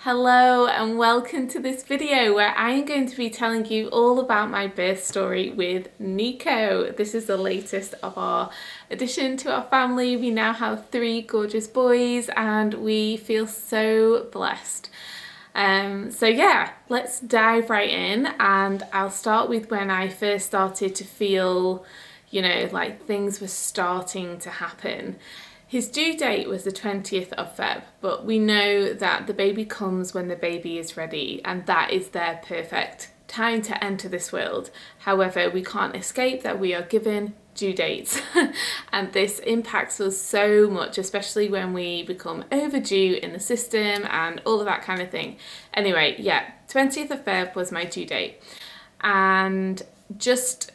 Hello and welcome to this video where I am going to be telling you all about my birth story with Nico. This is the latest of our addition to our family. We now have 3 gorgeous boys and we feel so blessed. So yeah, let's dive right in, and I'll start with when I first started to feel, like things were starting to happen. His due date was the 20th of Feb, but we know that the baby comes when the baby is ready, and that is their perfect time to enter this world. However, we can't escape that we are given due dates and this impacts us so much, especially when we become overdue in the system and all of that kind of thing. Anyway, yeah, 20th of Feb was my due date, and just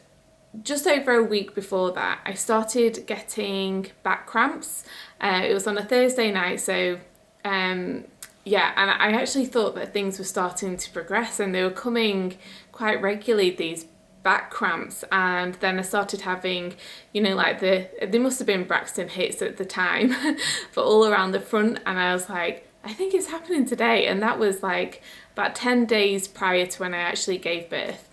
over a week before that I started getting back cramps. It was on a Thursday night, so yeah, and I actually thought that things were starting to progress and they were coming quite regularly, these back cramps. And then I started having, like they must have been Braxton hits at the time but all around the front, and I was like, I think it's happening today. And that was like about 10 days prior to when I actually gave birth.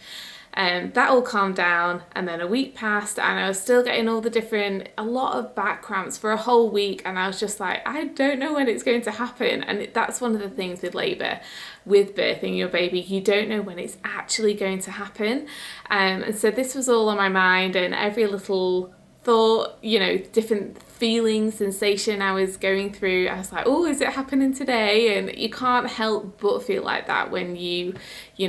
That all calmed down, and then a week passed and I was still getting a lot of back cramps for a whole week, and I was just like, I don't know when it's going to happen. And that's one of the things with labour, with birthing your baby, you don't know when it's actually going to happen. And so this was all on my mind, and every little thought, different feeling, sensation I was going through, I was like, oh, is it happening today? And you can't help but feel like that when you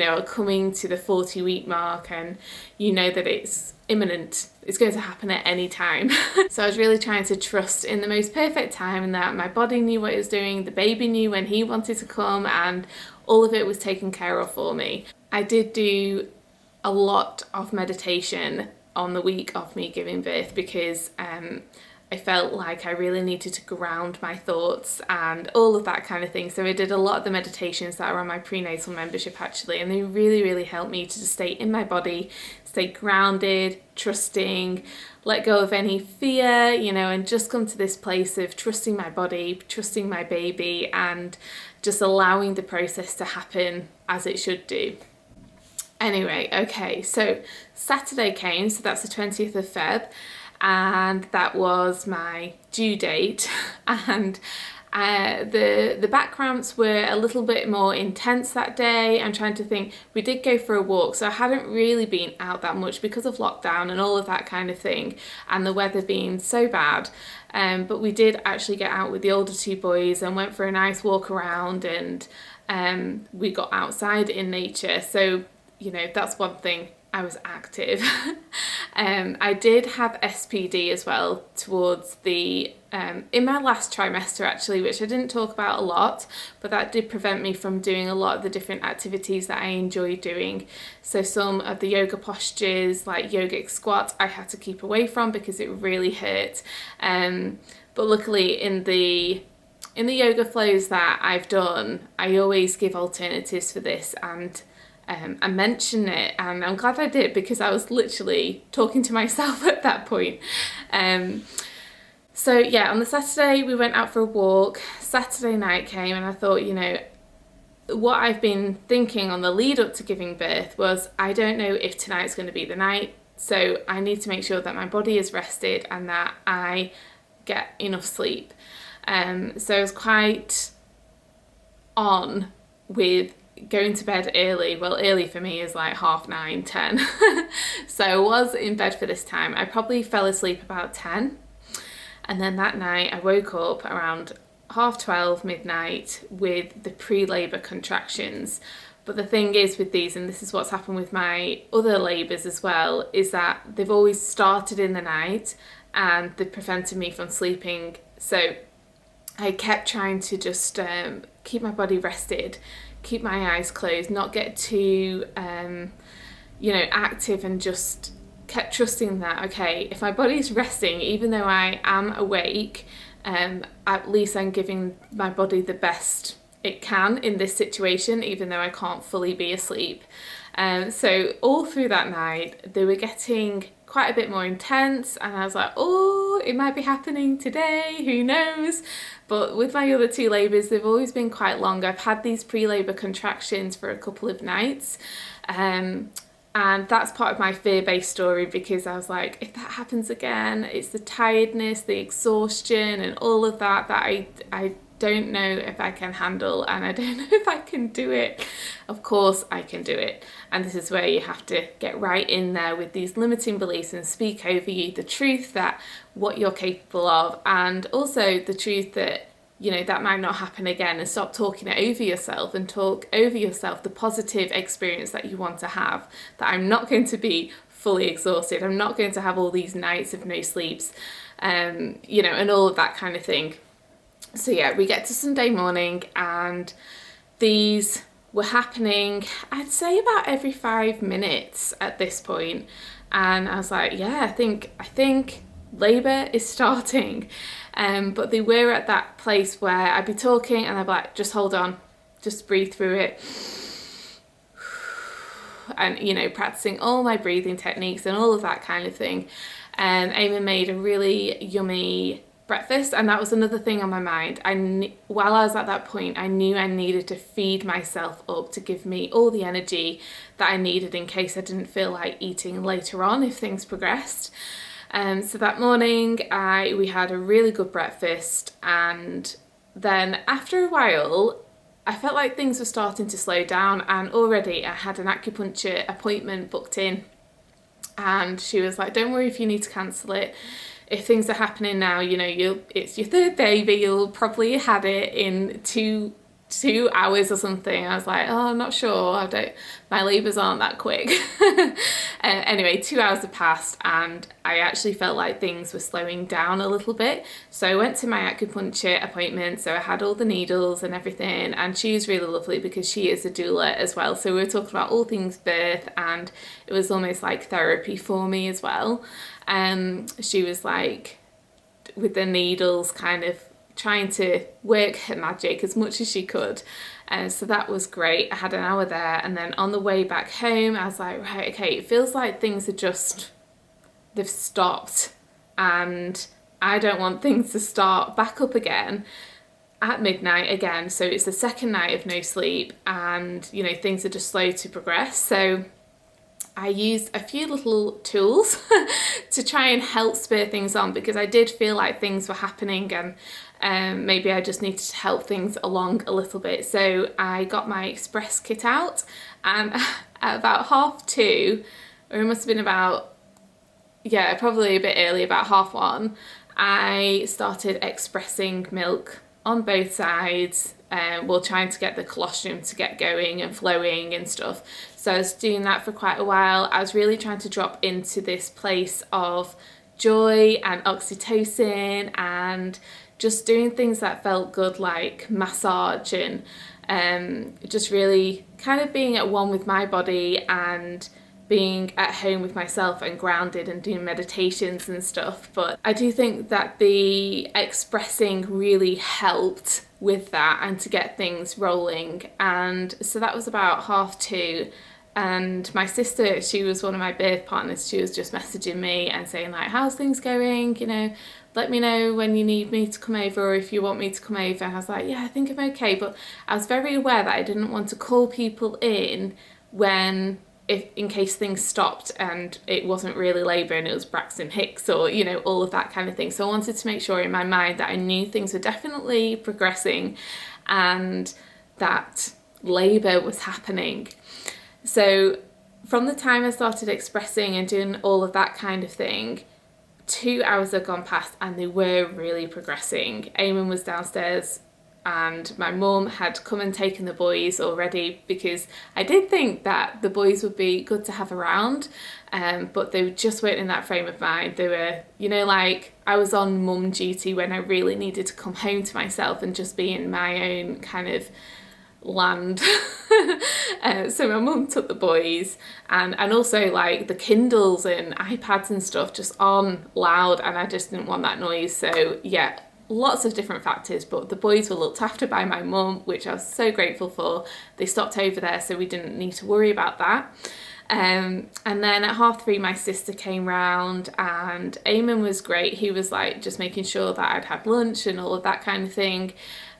are coming to the 40-week mark and you know that it's imminent, it's going to happen at any time. So I was really trying to trust in the most perfect time, and that my body knew what it was doing, the baby knew when he wanted to come, and all of it was taken care of for me. I did do a lot of meditation on the week of me giving birth because I felt like I really needed to ground my thoughts and all of that kind of thing. So I did a lot of the meditations that are on my prenatal membership actually, and they really helped me to just stay in my body, stay grounded, trusting, let go of any fear, and just come to this place of trusting my body, trusting my baby, and just allowing the process to happen as it should do. Anyway, okay, so Saturday came, so that's the 20th of Feb, and that was my due date. And the back cramps were a little bit more intense that day. I'm trying to think, we did go for a walk, so I hadn't really been out that much because of lockdown and all of that kind of thing, and the weather being so bad. But we did actually get out with the older 2 boys and went for a nice walk around, and we got outside in nature. So that's one thing, I was active. I did have SPD as well towards the, in my last trimester actually, which I didn't talk about a lot, but that did prevent me from doing a lot of the different activities that I enjoy doing. So some of the yoga postures, like yogic squats, I had to keep away from because it really hurt. But luckily in the yoga flows that I've done, I always give alternatives for this, and I mention it, and I'm glad I did because I was literally talking to myself at that point. So yeah, on the Saturday we went out for a walk. Saturday night came and I thought, what I've been thinking on the lead up to giving birth was, I don't know if tonight's going to be the night, so I need to make sure that my body is rested and that I get enough sleep. So I was quite on with going to bed early. Well, early for me is like 9:30, 10. So I was in bed for this time. I probably fell asleep about 10, and then that night I woke up around 12:30, midnight, with the pre-labour contractions. But the thing is with these, and this is what's happened with my other labours as well, is that they've always started in the night and they prevented me from sleeping. So I kept trying to just keep my body rested, keep my eyes closed, not get too active, and just kept trusting that, okay, if my body's resting, even though I am awake, at least I'm giving my body the best it can in this situation, even though I can't fully be asleep. So all through that night they were getting quite a bit more intense, and I was like, oh, it might be happening today, who knows? But with my other 2 labours, they've always been quite long. I've had these pre-labour contractions for a couple of nights, and that's part of my fear-based story, because I was like, if that happens again, it's the tiredness, the exhaustion and all of that I don't know if I can handle, and I don't know if I can do it. Of course I can do it. And this is where you have to get right in there with these limiting beliefs and speak over you the truth that what you're capable of, and also the truth that, you know, that might not happen again, and stop talking it over yourself and talk over yourself the positive experience that you want to have, that I'm not going to be fully exhausted, I'm not going to have all these nights of no sleeps, you know, and all of that kind of thing. So yeah, we get to Sunday morning, and these were happening, I'd say about every 5 minutes at this point. And I was like, yeah, I think labour is starting. But they were at that place where I'd be talking and I'd be like, just hold on, just breathe through it. And, you know, practicing all my breathing techniques and all of that kind of thing. And Eamon made a really yummy breakfast, and that was another thing on my mind. While I was at that point, I knew I needed to feed myself up to give me all the energy that I needed in case I didn't feel like eating later on if things progressed. So that morning we had a really good breakfast, and then after a while I felt like things were starting to slow down, and already I had an acupuncture appointment booked in, and she was like, don't worry if you need to cancel it. If things are happening now, you know, it's your 3rd baby, you'll probably had it in two hours or something. I was like, oh, I'm not sure, my labours aren't that quick. Anyway, 2 hours had passed, and I actually felt like things were slowing down a little bit. So I went to my acupuncture appointment, so I had all the needles and everything, and she was really lovely because she is a doula as well. So we were talking about all things birth, and it was almost like therapy for me as well. She was like, with the needles, kind of trying to work her magic as much as she could. So that was great. I had an hour there, and then on the way back home I was like, right, okay, it feels like things are they've stopped, and I don't want things to start back up again at midnight again. So it's the 2nd night of no sleep, and you know, things are just slow to progress. So I used a few little tools to try and help spur things on, because I did feel like things were happening, and maybe I just needed to help things along a little bit. So I got my express kit out, and at about 2:30, or it must have been about, yeah, probably a bit early, about 1:30, I started expressing milk on both sides, while trying to get the colostrum to get going and flowing and stuff. So I was doing that for quite a while. I was really trying to drop into this place of joy and oxytocin, and just doing things that felt good, like massage, and just really kind of being at one with my body, and being at home with myself and grounded, and doing meditations and stuff. But I do think that the expressing really helped with that, and to get things rolling. And so that was about 2:30, and my sister, she was one of my birth partners, she was just messaging me and saying like, how's things going, you know, let me know when you need me to come over, or if you want me to come over. And I was like, yeah, I think I'm okay. But I was very aware that I didn't want to call people in in case things stopped and it wasn't really labour and it was Braxton Hicks, or, you know, all of that kind of thing. So I wanted to make sure in my mind that I knew things were definitely progressing, and that labour was happening. So from the time I started expressing and doing all of that kind of thing, 2 hours had gone past, and they were really progressing. Eamon was downstairs, and my mum had come and taken the boys already, because I did think that the boys would be good to have around, but they just weren't in that frame of mind. They were, you know, like I was on mum duty when I really needed to come home to myself and just be in my own kind of land. So my mum took the boys, and also like the Kindles and iPads and stuff just on loud, and I just didn't want that noise. So yeah, lots of different factors, but the boys were looked after by my mum, which I was so grateful for. They stopped over there, so we didn't need to worry about that. And then at 3:30 my sister came round, and Eamon was great. He was like just making sure that I'd had lunch and all of that kind of thing.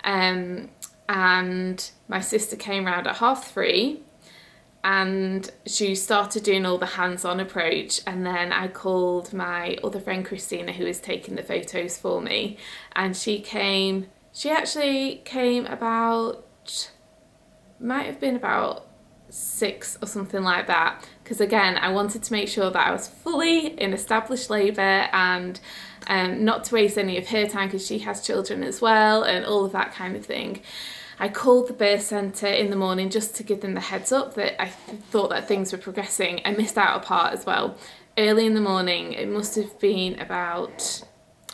And my sister came round at 3:30, and she started doing all the hands-on approach, and then I called my other friend Christina, who was taking the photos for me, and she actually came about, might have been about 6 or something like that, because again I wanted to make sure that I was fully in established labour, and not to waste any of her time because she has children as well and all of that kind of thing. I called the birth centre in the morning just to give them the heads up that I thought that things were progressing. I missed out a part as well. Early in the morning, it must have been about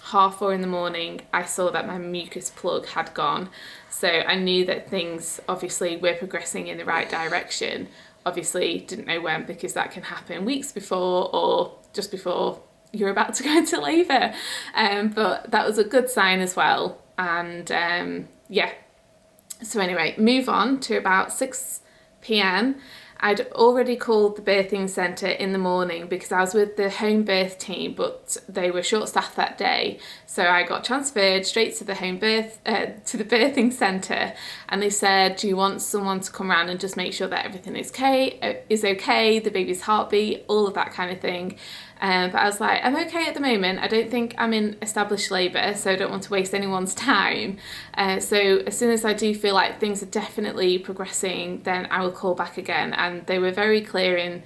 4:30 in the morning, I saw that my mucus plug had gone. So I knew that things obviously were progressing in the right direction. Obviously didn't know when, because that can happen weeks before or just before you're about to go into labour. But that was a good sign as well. And yeah. So anyway, move on to about 6 p.m. I'd already called the birthing centre in the morning because I was with the home birth team, but they were short-staffed that day. So I got transferred straight to the to the birthing centre, and they said, "Do you want someone to come around and just make sure that everything is okay, the baby's heartbeat, all of that kind of thing?" But I was like, I'm okay at the moment. I don't think I'm in established labour, so I don't want to waste anyone's time. So as soon as I do feel like things are definitely progressing, then I will call back again. And they were very clear in,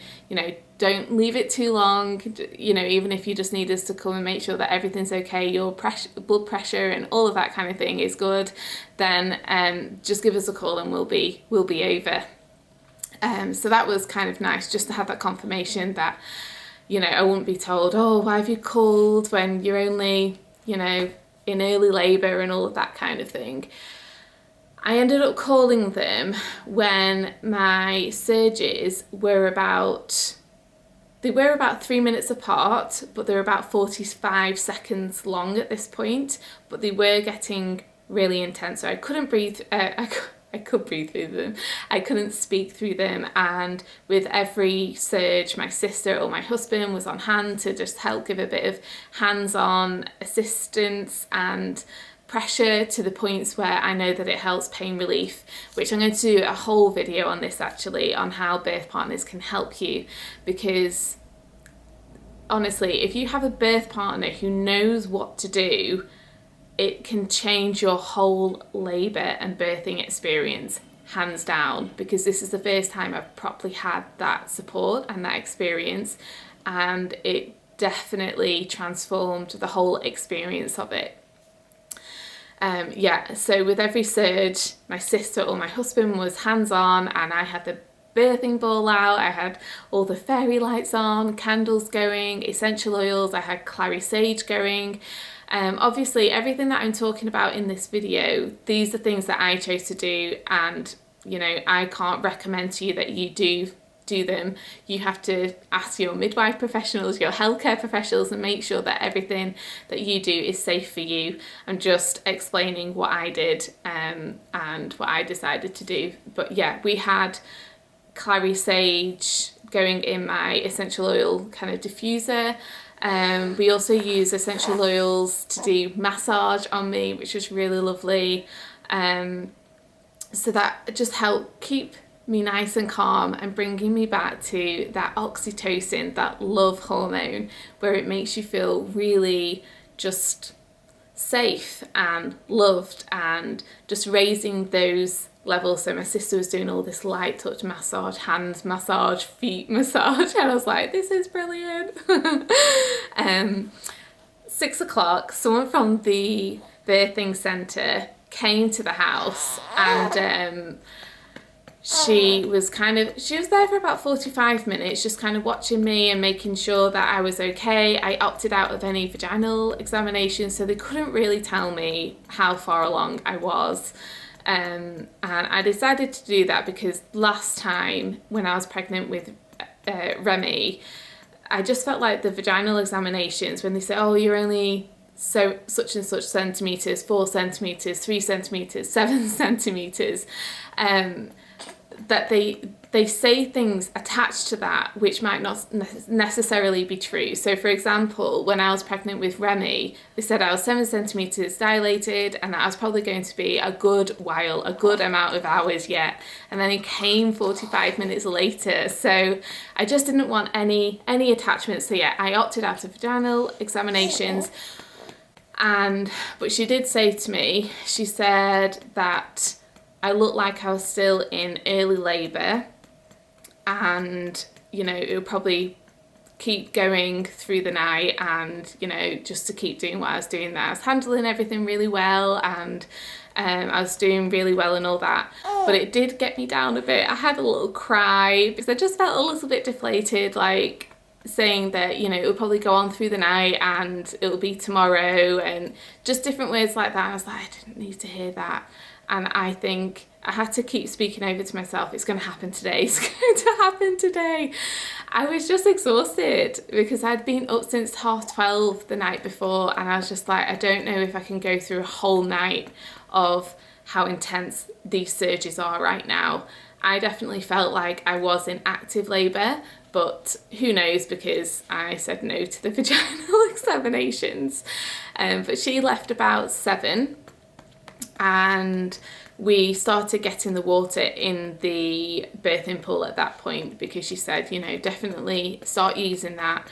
don't leave it too long. Even if you just need us to come and make sure that everything's okay, your blood pressure and all of that kind of thing is good, then just give us a call and we'll be over. So that was kind of nice, just to have that confirmation that, I wouldn't be told, oh, why have you called when you're only, in early labour and all of that kind of thing. I ended up calling them when my surges were about 3 minutes apart, but they were about 45 seconds long at this point, but they were getting really intense. So I couldn't breathe, I could breathe through them. I couldn't speak through them, and with every surge, my sister or my husband was on hand to just help give a bit of hands-on assistance and pressure to the points where I know that it helps pain relief, which I'm going to do a whole video on this actually, on how birth partners can help you, because honestly, if you have a birth partner who knows what to do, it can change your whole labour and birthing experience, hands down, because this is the first time I've properly had that support and that experience, and it definitely transformed the whole experience of it. So with every surge, my sister or my husband was hands-on, and I had the birthing ball out, I had all the fairy lights on, candles going, essential oils, I had clary sage going. Obviously everything that I'm talking about in this video, these are things that I chose to do, and I can't recommend to you that you do them. You have to ask your midwife professionals, your healthcare professionals, and make sure that everything that you do is safe for you. I'm just explaining what I did and what I decided to do. But yeah, we had clary sage going in my essential oil kind of diffuser. We also use essential oils to do massage on me, which was really lovely. So that just helped keep me nice and calm and bringing me back to that oxytocin, that love hormone, where it makes you feel really just safe and loved, and just raising those levels. So my sister was doing all this light touch massage, hands massage, feet massage, and I was like, this is brilliant. 6 o'clock, someone from the birthing centre came to the house, and she was there for about 45 minutes, just kind of watching me and making sure that I was okay. I opted out of any vaginal examinations, so they couldn't really tell me how far along I was. And I decided to do that because last time when I was pregnant with Remy, I just felt like the vaginal examinations, when they say, oh, you're only such and such centimetres, 4 centimetres, 3 centimetres, 7 centimetres, that they say things attached to that which might not necessarily be true. So for example, when I was pregnant with Remy, they said I was 7 centimeters dilated and that I was probably going to be a good while, a good amount of hours yet, and then it came 45 minutes later. So I just didn't want any attachments. So yeah, I opted out of vaginal examinations. But she did say to me, she said that I looked like I was still in early labour, and you know, it would probably keep going through the night, and you know, just to keep doing what I was doing there. I was handling everything really well, and I was doing really well and all that, but it did get me down a bit. I had a little cry because I just felt a little bit deflated, like saying that, you know, it will probably go on through the night and it'll be tomorrow, and just different words like that. I was like, I didn't need to hear that. And I think I had to keep speaking over to myself, it's going to happen today, it's going to happen today. I was just exhausted because I'd been up since 12:30 the night before, and I was just like, I don't know if I can go through a whole night of how intense these surges are right now. I definitely felt like I was in active labour, but who knows, because I said no to the vaginal examinations. But she left about 7, and we started getting the water in the birthing pool at that point, because she said, you know, definitely start using that.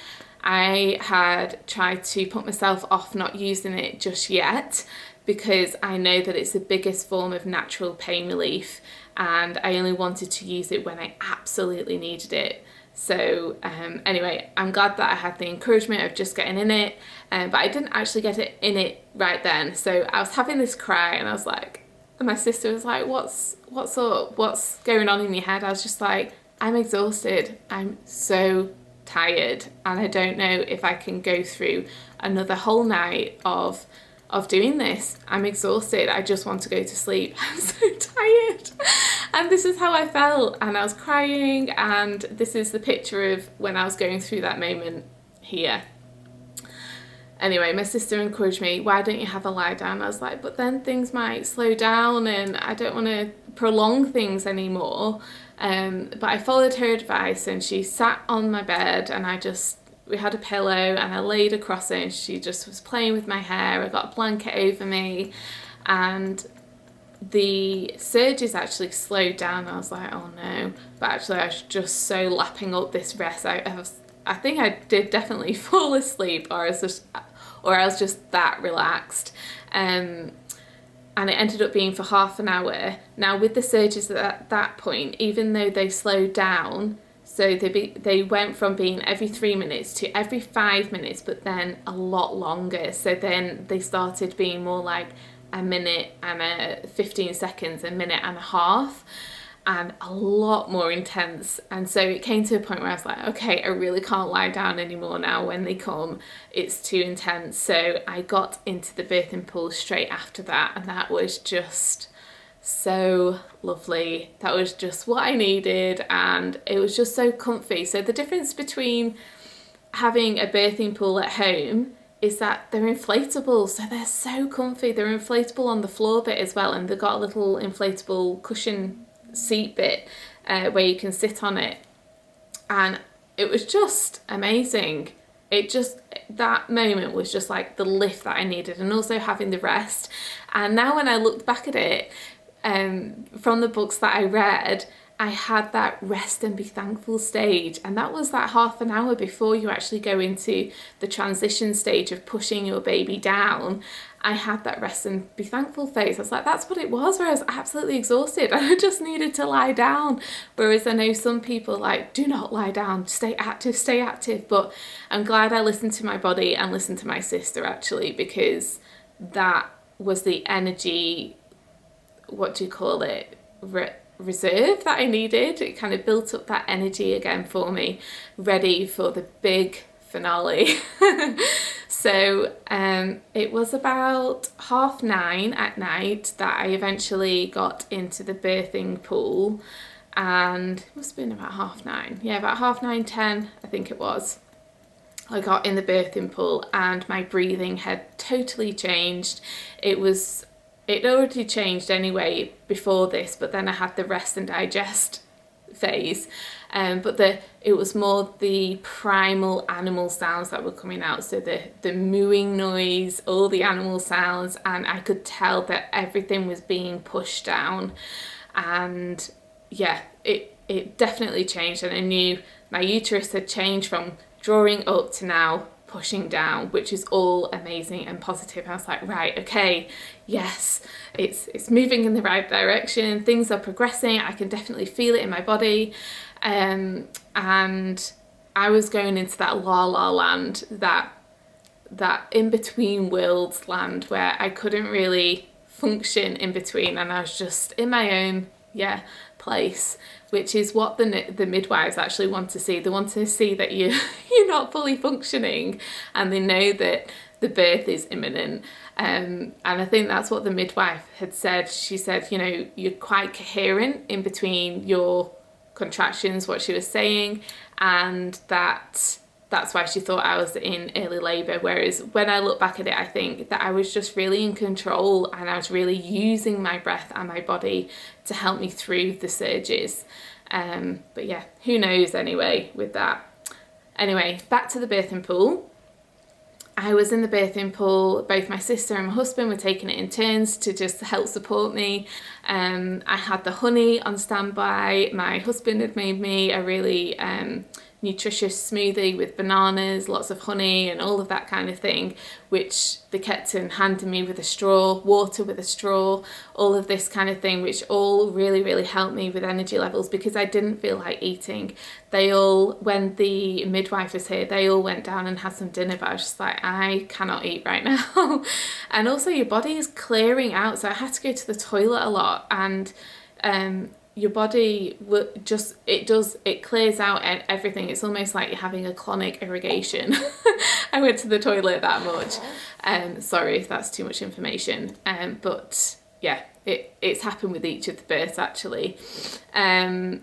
I had tried to put myself off not using it just yet, because I know that it's the biggest form of natural pain relief, and I only wanted to use it when I absolutely needed it. So anyway, I'm glad that I had the encouragement of just getting in it, but I didn't actually get it in it right then. So I was having this cry, and I was like, and my sister was like, what's up, what's going on in your head? I was just like, I'm exhausted, I'm so tired, and I don't know if I can go through another whole night of doing this. I'm exhausted, I just want to go to sleep, I'm so tired. And this is how I felt, and I was crying, and this is the picture of when I was going through that moment here. Anyway, my sister encouraged me, why don't you have a lie down? I was like, but then things might slow down and I don't want to prolong things anymore. But I followed her advice, and she sat on my bed, and we had a pillow, and I laid across it, and she just was playing with my hair. I got a blanket over me, and the surges actually slowed down. I was like, oh no, but actually I was just so lapping up this rest. I think I did definitely fall asleep, or I was just that relaxed. And it ended up being for half an hour. Now with the surges at that point, even though they slowed down, so they went from being every 3 minutes to every 5 minutes, but then a lot longer. So then they started being more like a minute and 15 seconds, a minute and a half, and a lot more intense. And so it came to a point where I was like, okay, I really can't lie down anymore now when they come, it's too intense. So I got into the birthing pool straight after that, and that was just so lovely. That was just what I needed, and it was just so comfy. So the difference between having a birthing pool at home is that they're inflatable, so they're so comfy. They're inflatable on the floor bit as well, and they've got a little inflatable cushion seat bit where you can sit on it, and it was just amazing. That moment was just like the lift that I needed, and also having the rest. And now when I looked back at it, from the books that I read, I had that rest and be thankful stage, and that was that half an hour before you actually go into the transition stage of pushing your baby down. I had that rest and be thankful phase. I was like, that's what it was, where I was absolutely exhausted and I just needed to lie down. Whereas I know some people like, do not lie down, stay active, stay active. But I'm glad I listened to my body and listened to my sister actually, because that was the energy, what do you call it, reserve that I needed. It kind of built up that energy again for me, ready for the big finale. So it was about 9:30 at night that I eventually got into the birthing pool, and it must have been about 9:30, yeah, about 9:30, 10 I think it was. I got in the birthing pool and my breathing had totally changed. It was it already changed anyway before this, but then I had the rest and digest phase. But it was more the primal animal sounds that were coming out. So the mooing noise, all the animal sounds, and I could tell that everything was being pushed down. And yeah, it definitely changed, and I knew my uterus had changed from drawing up to now pushing down, which is all amazing and positive. I was like, right, okay, yes, it's moving in the right direction, things are progressing, I can definitely feel it in my body. And I was going into that la la land, that in between worlds land where I couldn't really function in between, and I was just in my own place, which is what the midwives actually want to see. They want to see that you're not fully functioning, and they know that the birth is imminent. And I think that's what the midwife had said. She said, you know, you're quite coherent in between your contractions, what she was saying, and that's why she thought I was in early labour. Whereas when I look back at it, I think that I was just really in control, and I was really using my breath and my body to help me through the surges. But yeah, who knows anyway with that. Anyway, back to the birthing pool. I was in the birthing pool, both my sister and my husband were taking it in turns to just help support me. I had the honey on standby. My husband had made me a really nutritious smoothie with bananas, lots of honey and all of that kind of thing, which they kept in handing me with a straw, water with a straw, all of this kind of thing, which all really helped me with energy levels, because I didn't feel like eating. They all, when the midwife was here, they all went down and had some dinner, but I was just like, I cannot eat right now. And also your body is clearing out, so I had to go to the toilet a lot, and your body it clears out everything. It's almost like you're having a colonic irrigation. I went to the toilet that much. Sorry if that's too much information. But yeah, it's happened with each of the births actually. So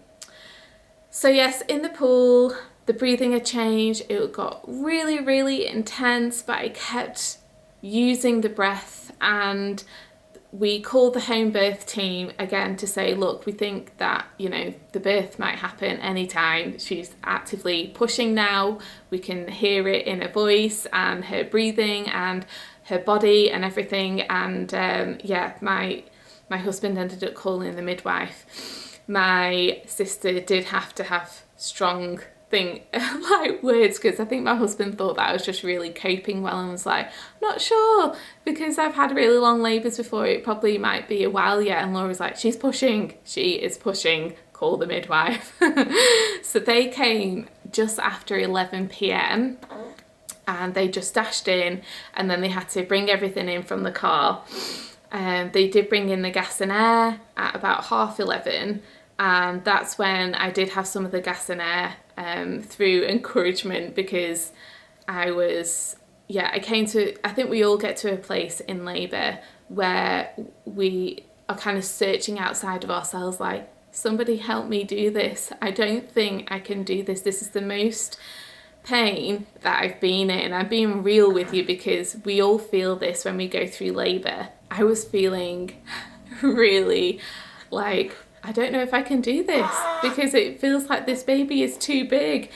yes, in the pool, the breathing had changed. It got really intense, but I kept using the breath, and we called the home birth team again to say, look, we think that, you know, the birth might happen anytime. She's actively pushing now. We can hear it in her voice and her breathing and her body and everything. And yeah, my husband ended up calling the midwife. My sister did have to have strong like words, because I think my husband thought that I was just really coping well, and was like, not sure, because I've had really long labours before, it probably might be a while yet. And Laura's like, she is pushing, call the midwife. So they came just after 11 p.m. and they just dashed in, and then they had to bring everything in from the car. They did bring in the gas and air at about 11:30, and that's when I did have some of the gas and air through encouragement, because I think we all get to a place in labour where we are kind of searching outside of ourselves, like, somebody help me do this. I don't think I can do this. This is the most pain that I've been in, and I'm being real with you because we all feel this when we go through labour. I was feeling really like, I don't know if I can do this, because it feels like this baby is too big.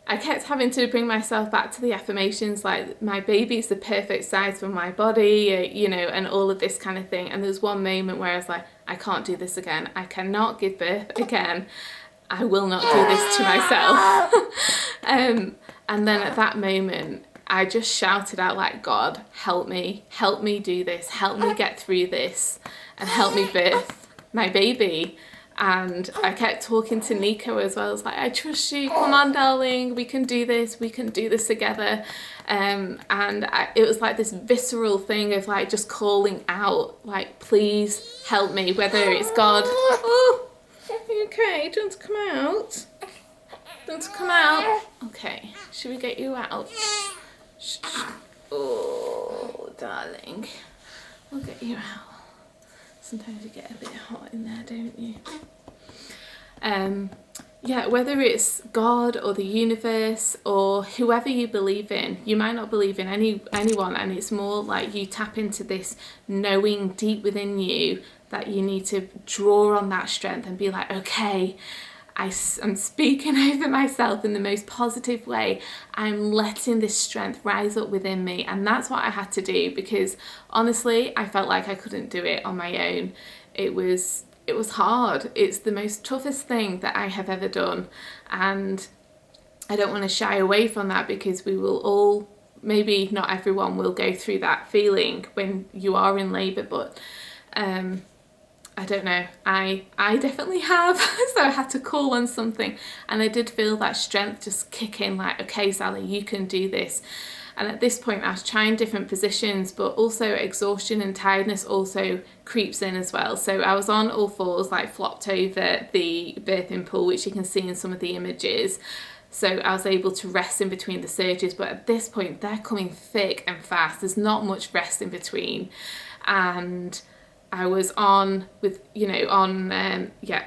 I kept having to bring myself back to the affirmations, like, my baby is the perfect size for my body, you know, and all of this kind of thing. And there's one moment where I was like, I can't do this again. I cannot give birth again. I will not do this to myself. And then at that moment, I just shouted out, like, God, help me do this, help me get through this, and help me birth my baby. And I kept talking to Nico as well. I was like, I trust you, come on darling, we can do this together. It was like this visceral thing of like just calling out, like, please help me, whether it's God. Oh, okay, do you want to come out? Do you want to come out? Okay, should we get you out? Shh. Oh, darling, we'll get you out. Sometimes you get a bit hot in there, don't you? yeah, whether it's God or the universe or whoever you believe in, you might not believe in anyone, and it's more like you tap into this knowing deep within you that you need to draw on that strength and be like, okay, I'm speaking over myself in the most positive way. I'm letting this strength rise up within me. And that's what I had to do, because honestly, I felt like I couldn't do it on my own. It was hard. It's the most toughest thing that I have ever done. And I don't want to shy away from that, because we will all, maybe not everyone will go through that feeling when you are in labour, but I don't know, I definitely have. So I had to call on something, and I did feel that strength just kick in, like, okay, Sally, you can do this. And at this point I was trying different positions, but also exhaustion and tiredness also creeps in as well. So I was on all fours, like flopped over the birthing pool, which you can see in some of the images. So I was able to rest in between the surges, but at this point they're coming thick and fast. There's not much rest in between. And I was on with,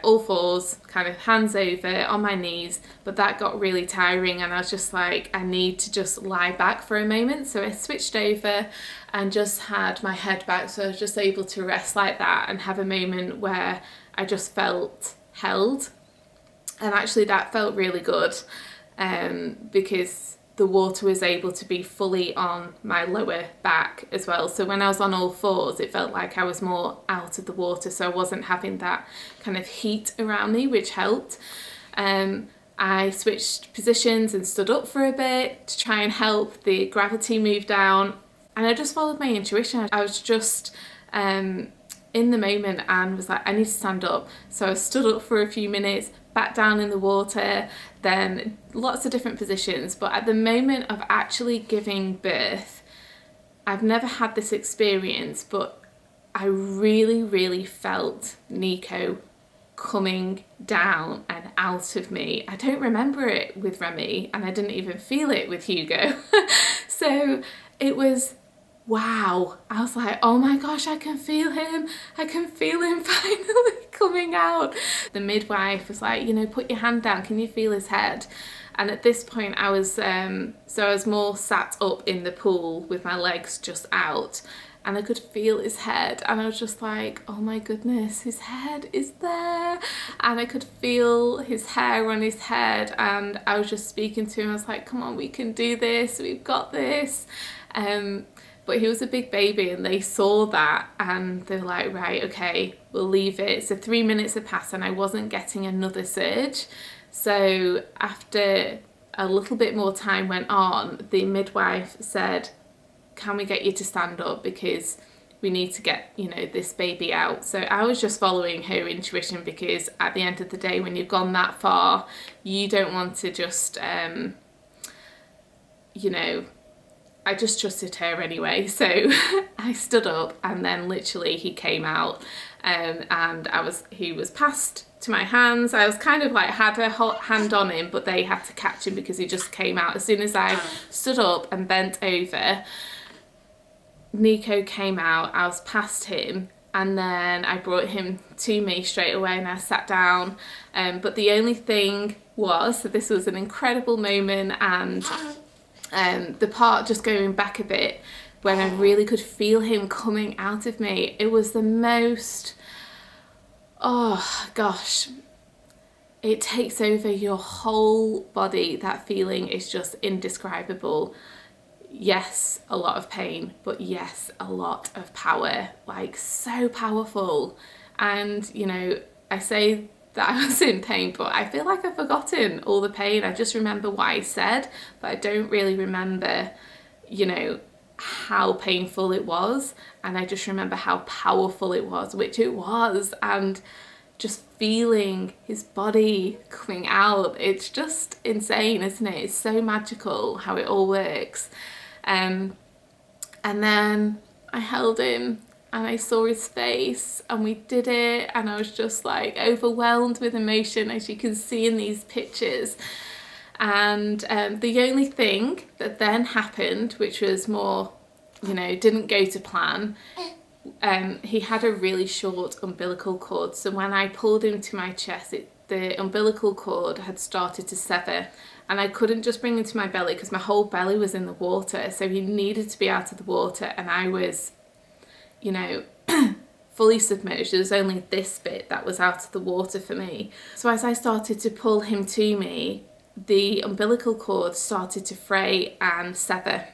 all fours, kind of hands over on my knees, but that got really tiring, and I was just like, I need to just lie back for a moment. So I switched over and just had my head back, so I was just able to rest like that and have a moment where I just felt held. And actually that felt really good, because the water was able to be fully on my lower back as well. So when I was on all fours, it felt like I was more out of the water, so I wasn't having that kind of heat around me, which helped. I switched positions and stood up for a bit to try and help the gravity move down, and I just followed my intuition. I was just in the moment and was like, I need to stand up. So I stood up for a few minutes, back down in the water, then lots of different positions. But at the moment of actually giving birth, I've never had this experience, but I really, really felt Nico coming down and out of me. I don't remember it with Remy, and I didn't even feel it with Hugo. So it was, wow. I was like, oh my gosh, I can feel him. I can feel him finally coming out. The midwife was like, put your hand down. Can you feel his head? And at this point I was, I was more sat up in the pool with my legs just out, and I could feel his head, and I was just like, oh my goodness, his head is there. And I could feel his hair on his head, and I was just speaking to him. I was like, come on, we can do this. We've got this. But he was a big baby, and they saw that, and they were like, right, okay, we'll leave it. So 3 minutes had passed and I wasn't getting another surge. So after a little bit more time went on, the midwife said, can we get you to stand up, because we need to get, this baby out. So I was just following her intuition, because at the end of the day, when you've gone that far, you don't want to just, I just trusted her anyway. So I stood up, and then literally he came out, and he was passed to my hands. I was kind of like had a hand on him, but they had to catch him because he just came out. As soon as I stood up and bent over, Nico came out. I was past him, and then I brought him to me straight away, and I sat down. But the only thing was, so this was an incredible moment, and the part, just going back a bit, when I really could feel him coming out of me, it was the most, oh gosh, it takes over your whole body. That feeling is just indescribable. Yes, a lot of pain, but yes, a lot of power, like so powerful. And I say that I was in pain, but I feel like I've forgotten all the pain. I just remember what I said, but I don't really remember, how painful it was. And I just remember how powerful it was, which it was, and just feeling his body coming out. It's just insane, isn't it? It's so magical how it all works. And then I held him, and I saw his face, and we did it, and I was just like overwhelmed with emotion, as you can see in these pictures. And the only thing that then happened, which was more, didn't go to plan, he had a really short umbilical cord, so when I pulled him to my chest, the umbilical cord had started to sever, and I couldn't just bring him to my belly because my whole belly was in the water, so he needed to be out of the water, and I was, you know, fully submerged. There was only this bit that was out of the water for me. So as I started to pull him to me, the umbilical cord started to fray and sever.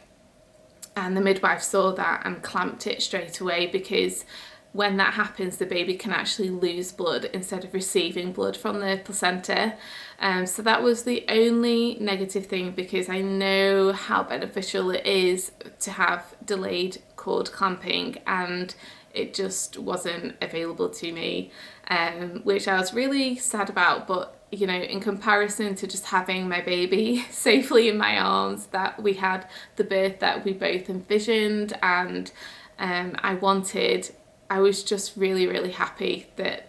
And the midwife saw that and clamped it straight away, because when that happens, the baby can actually lose blood instead of receiving blood from the placenta. So that was the only negative thing, because I know how beneficial it is to have delayed cord clamping, and it just wasn't available to me, which I was really sad about. But you know, in comparison to just having my baby safely in my arms, that we had the birth that we both envisioned and I wanted, I was just really, really happy that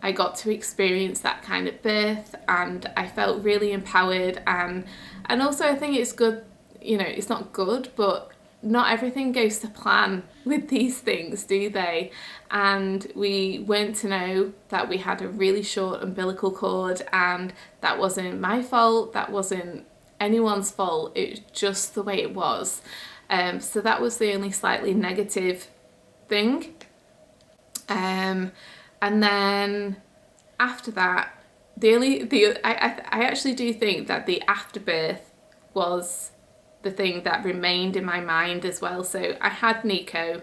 I got to experience that kind of birth, and I felt really empowered. And also I think it's good, you know, it's not good, but not everything goes to plan with these things, do they? And we weren't to know that we had a really short umbilical cord, and that wasn't my fault, that wasn't anyone's fault, it was just the way it was. So that was the only slightly negative thing. And then after that, I actually do think that the afterbirth was the thing that remained in my mind as well. So I had Nico,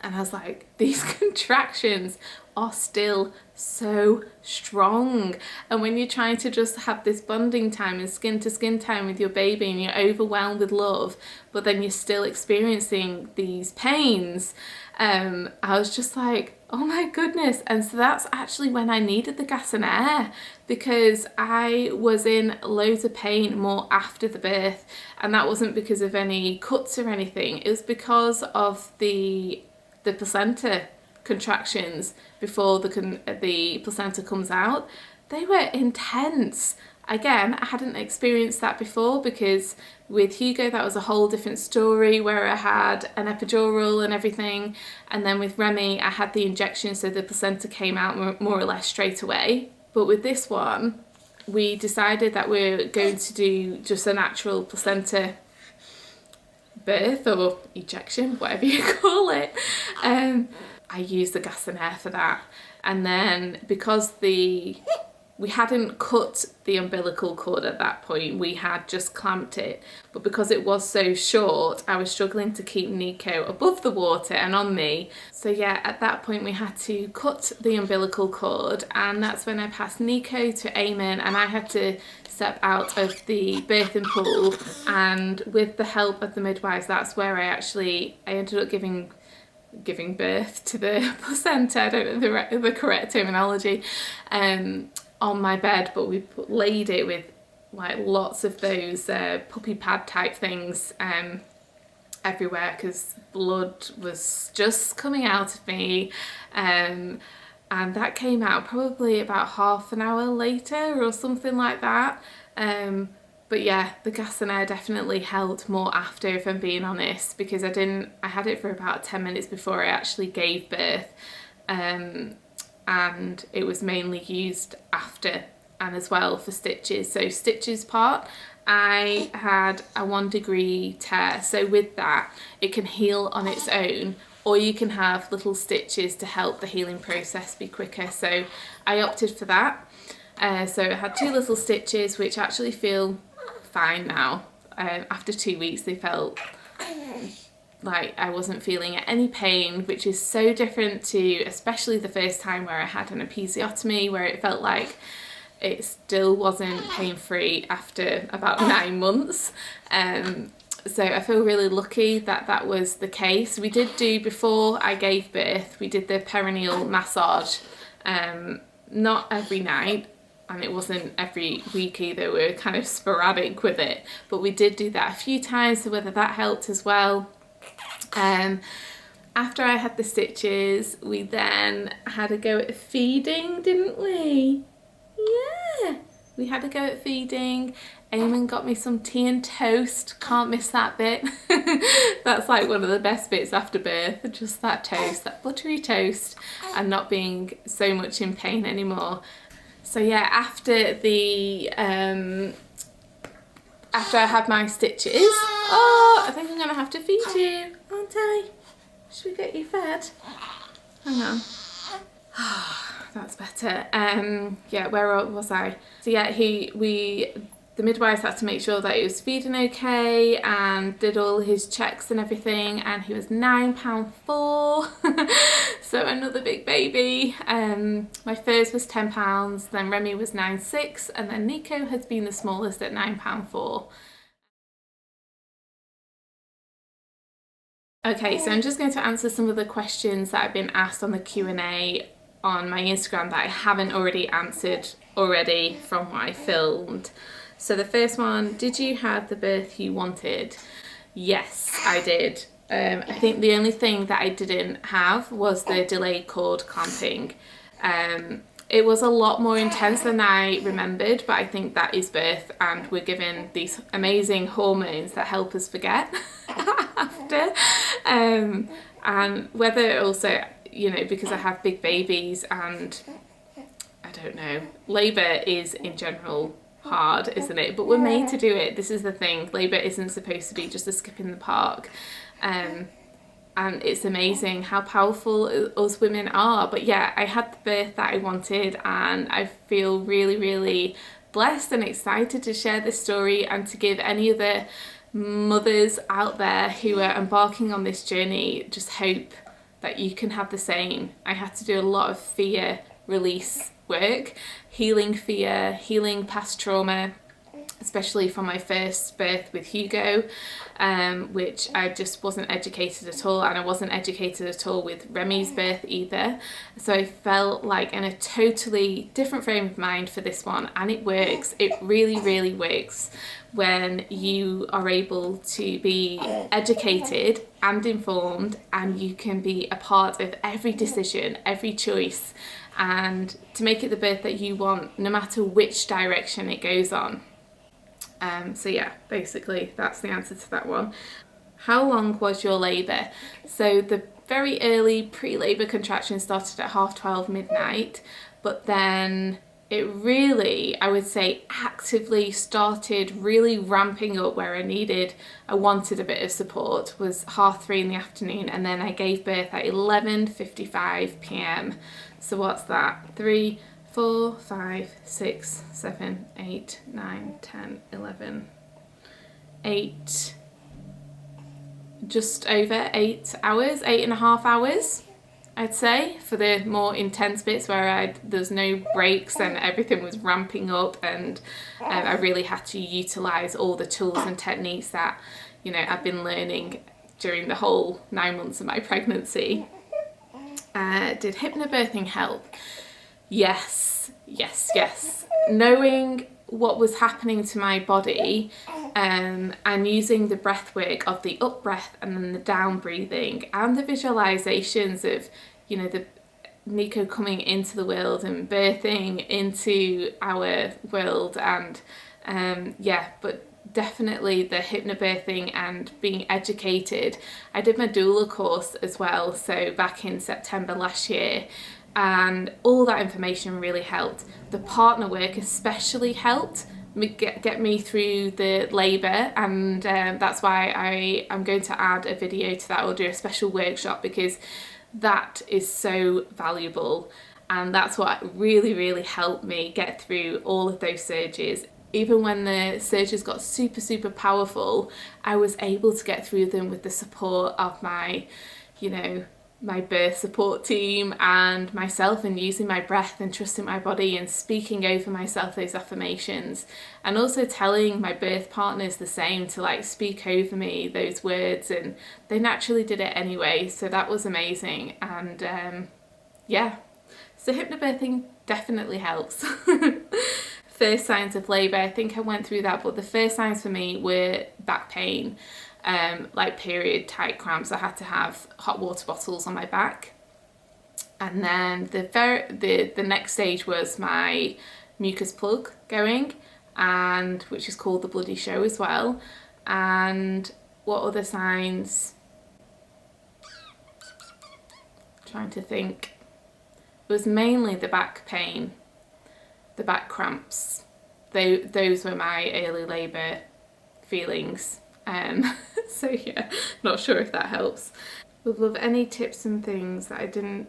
and I was like, these contractions are still so strong. And when you're trying to just have this bonding time and skin to skin time with your baby, and you're overwhelmed with love, but then you're still experiencing these pains, I was just like, oh my goodness. And so that's actually when I needed the gas and air, because I was in loads of pain more after the birth, and that wasn't because of any cuts or anything, it was because of the placenta contractions before the placenta comes out. They were intense. Again, I hadn't experienced that before, because with Hugo that was a whole different story, where I had an epidural and everything, and then with Remy I had the injection, so the placenta came out more or less straight away. But with this one, we decided that we're going to do just a natural placenta birth or ejection, whatever you call it. I used the gas and air for that, and then because we hadn't cut the umbilical cord at that point, we had just clamped it, but because it was so short, I was struggling to keep Nico above the water and on me. So yeah, at that point we had to cut the umbilical cord, and that's when I passed Nico to Eamon, and I had to step out of the birthing pool, and with the help of the midwives, that's where I ended up giving birth to the placenta. I don't know the correct terminology, on my bed, but we laid it with like lots of those puppy pad type things everywhere, because blood was just coming out of me, and that came out probably about half an hour later or something like that. But yeah, the gas and air definitely helped more after, if I'm being honest, because I had it for about 10 minutes before I actually gave birth, and it was mainly used after, and as well for stitches. So stitches part, I had a 1 degree tear, so with that it can heal on its own, or you can have little stitches to help the healing process be quicker. So I opted for that. So I had 2 little stitches, which actually feel fine now. After 2 weeks they felt like I wasn't feeling any pain, which is so different to especially the first time where I had an episiotomy, where it felt like it still wasn't pain-free after about 9 months. So I feel really lucky that that was the case. We did do, before I gave birth, we did the perineal massage, not every night, and it wasn't every week either, we were kind of sporadic with it, but we did do that a few times, so whether that helped as well. After I had the stitches, we then had a go at feeding, didn't we? Yeah, we had a go at feeding. Eamon got me some tea and toast, can't miss that bit. That's like one of the best bits after birth, just that toast, that buttery toast, and not being so much in pain anymore. So yeah, after I had my stitches, oh, I think I'm gonna have to feed you, aren't I? Should we get you fed? Hang on. That's better. Yeah, where was I? So yeah, the midwives had to make sure that he was feeding okay and did all his checks and everything, and he was £9.4. So another big baby. My first was £10, then Remy was 9.6, and then Nico has been the smallest at £9.4. Okay, so I'm just going to answer some of the questions that I've been asked on the Q&A on my Instagram that I haven't already answered already from what I filmed. So the first one, did you have the birth you wanted? Yes, I did. I think the only thing that I didn't have was the delayed cord clamping. It was a lot more intense than I remembered, but I think that is birth, and we're given these amazing hormones that help us forget after. And whether also, you know, because I have big babies and I don't know, labour is in general hard, isn't it? But we're made to do it. This is the thing. Labour isn't supposed to be just a skip in the park. And it's amazing how powerful us women are. But yeah, I had the birth that I wanted, and I feel really, really blessed and excited to share this story and to give any other mothers out there who are embarking on this journey just hope that you can have the same. I had to do a lot of fear release work, healing fear, healing past trauma, especially from my first birth with Hugo, which I just wasn't educated at all, and I wasn't educated at all with Remy's birth either. So I felt like in a totally different frame of mind for this one, and it works. It really, really works when you are able to be educated and informed, and you can be a part of every decision, every choice, and to make it the birth that you want, no matter which direction it goes on. So yeah, basically that's the answer to that one. How long was your labour? So the very early pre-labour contractions started at 12:30 midnight, but then it really, I would say, actively started really ramping up where I wanted a bit of support, was 3:30 in the afternoon, and then I gave birth at 11:55 p.m. So what's that? 3, 4, 5, 6, 7, 8, 9, 10, 11, 8, just over 8 hours, 8.5 hours, I'd say, for the more intense bits where there's no breaks and everything was ramping up, and I really had to utilise all the tools and techniques that, you know, I've been learning during the whole 9 months of my pregnancy. Did hypnobirthing help? Yes. Knowing what was happening to my body, and using the breath work of the up breath and then the down breathing and the visualizations of, you know, the Nico coming into the world and birthing into our world, and but definitely the hypnobirthing and being educated. I did my doula course as well, so back in September last year, and all that information really helped. The partner work especially helped get me through the labour, and that's why I'm going to add a video to that, or do a special workshop, because that is so valuable, and that's what really, really helped me get through all of those surges. Even when the surges got super, super powerful, I was able to get through them with the support of my, you know, my birth support team and myself, and using my breath and trusting my body and speaking over myself those affirmations, and also telling my birth partners the same, to like speak over me those words, and they naturally did it anyway, so that was amazing. And yeah, so hypnobirthing definitely helps. First signs of labour, I think I went through that, but the first signs for me were back pain, like period tight cramps. I had to have hot water bottles on my back, and then the next stage was my mucus plug going, and which is called the bloody show as well. And what other signs? Trying to think. It was mainly the back pain, the back cramps. Those were my early labour feelings. So yeah, not sure if that helps. Would love any tips and things that I didn't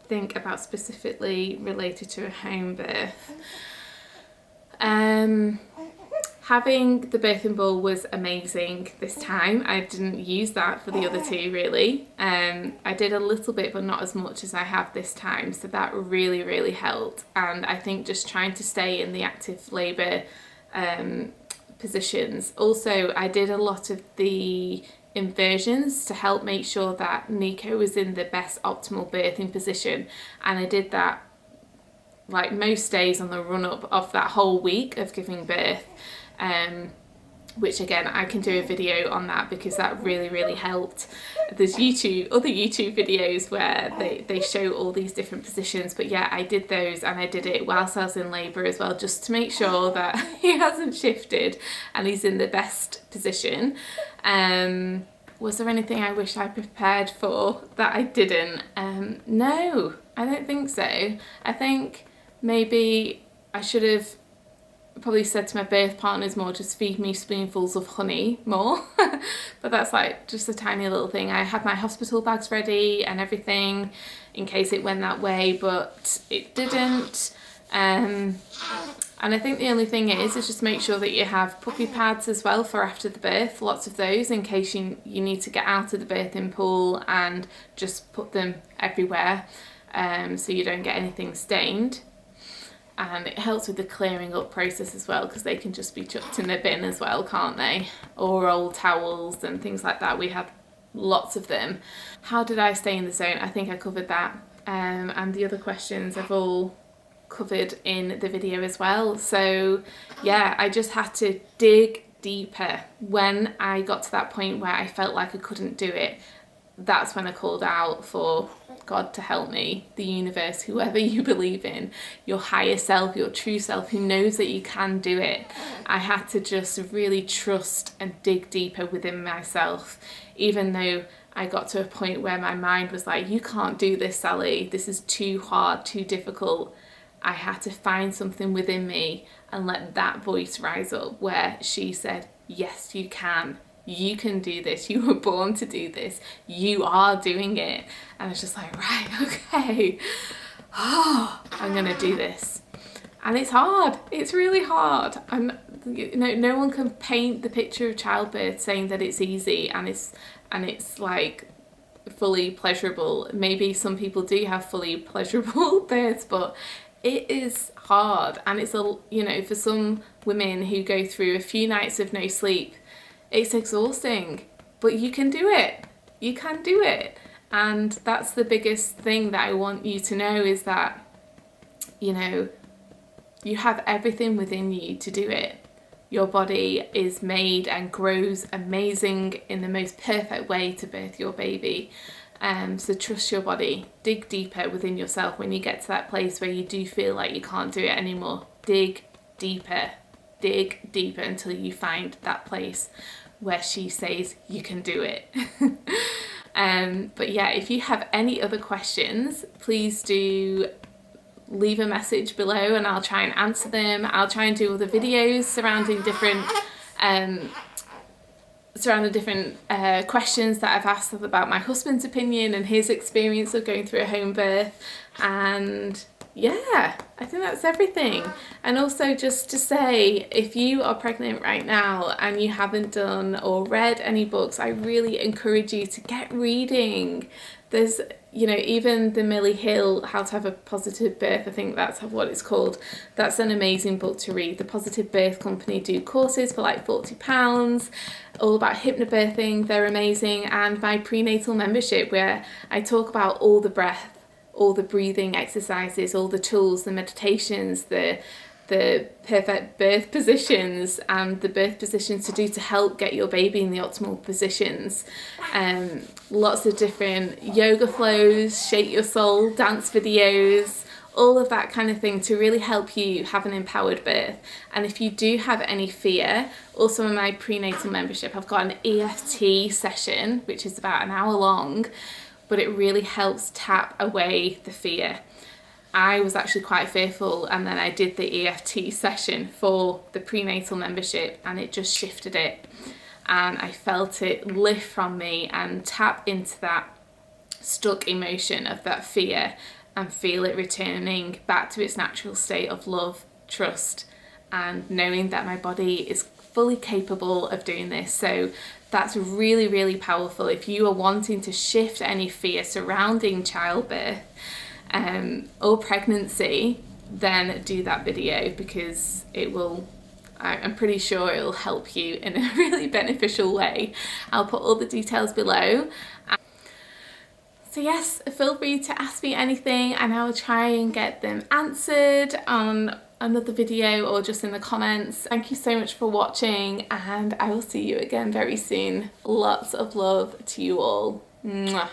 think about specifically related to a home birth. Having the birthing ball was amazing this time. I didn't use that for the other two really. I did a little bit but not as much as I have this time, so that really helped. And I think just trying to stay in the active labour positions. Also, I did a lot of the inversions to help make sure that Nico was in the best optimal birthing position, and I did that like most days on the run up of that whole week of giving birth, which again I can do a video on that because that really helped. There's other YouTube videos where they show all these different positions, but yeah, I did those, and I did it whilst I was in labour as well, just to make sure that he hasn't shifted and he's in the best position. Was there anything I wish I prepared for that I didn't? No, I don't think so. I think maybe I should have probably said to my birth partners more, just feed me spoonfuls of honey more. But that's like just a tiny little thing. I had my hospital bags ready and everything in case it went that way, but it didn't. And I think the only thing is just make sure that you have puppy pads as well for after the birth, lots of those in case you need to get out of the birthing pool, and just put them everywhere so you don't get anything stained. And it helps with the clearing up process as well, because they can just be chucked in the bin as well, can't they? Or old towels and things like that. We had lots of them. How did I stay in the zone? I think I covered that. And the other questions I've all covered in the video as well. So yeah, I just had to dig deeper. When I got to that point where I felt like I couldn't do it, that's when I called out for God to help me, the universe, whoever you believe in, your higher self, your true self, who knows that you can do it. I had to just really trust and dig deeper within myself, even though I got to a point where my mind was like, you can't do this, Sally, this is too hard, too difficult. I had to find something within me and let that voice rise up where she said, yes, you can. You can do this. You were born to do this. You are doing it. And I was just like, right, okay. Oh, I'm going to do this. And it's hard. It's really hard. And no one can paint the picture of childbirth saying that it's easy and it's like fully pleasurable. Maybe some people do have fully pleasurable births, but it is hard. And it's for some women who go through a few nights of no sleep, it's exhausting, but you can do it. You can do it. And that's the biggest thing that I want you to know, is that, you have everything within you to do it. Your body is made and grows amazing in the most perfect way to birth your baby. So trust your body. Dig deeper within yourself when you get to that place where you do feel like you can't do it anymore. Dig deeper. Dig deeper until you find that place where she says you can do it. But yeah, if you have any other questions, please do leave a message below and I'll try and answer them. I'll try and do other videos surrounding different questions that I've asked about my husband's opinion and his experience of going through a home birth. And yeah, I think that's everything. And also just to say, if you are pregnant right now and you haven't done or read any books, I really encourage you to get reading. There's, even the Millie Hill, How to Have a Positive Birth, I think that's what it's called. That's an amazing book to read. The Positive Birth Company do courses for like £40, all about hypnobirthing. They're amazing. And my prenatal membership, where I talk about all the breath, all the breathing exercises, all the tools, the meditations, the perfect birth positions, and the birth positions to do to help get your baby in the optimal positions. Lots of different yoga flows, shake your soul, dance videos, all of that kind of thing to really help you have an empowered birth. And if you do have any fear, also in my prenatal membership, I've got an EFT session, which is about an hour long, but it really helps tap away the fear. I was actually quite fearful, and then I did the EFT session for the prenatal membership and it just shifted it, and I felt it lift from me and tap into that stuck emotion of that fear and feel it returning back to its natural state of love, trust, and knowing that my body is fully capable of doing this. So that's really, really powerful. If you are wanting to shift any fear surrounding childbirth or pregnancy, then do that video, because it will, I'm pretty sure it'll help you in a really beneficial way. I'll put all the details below. So yes, feel free to ask me anything and I will try and get them answered on another video or just in the comments. Thank you so much for watching, and I will see you again very soon. Lots of love to you all. Mwah.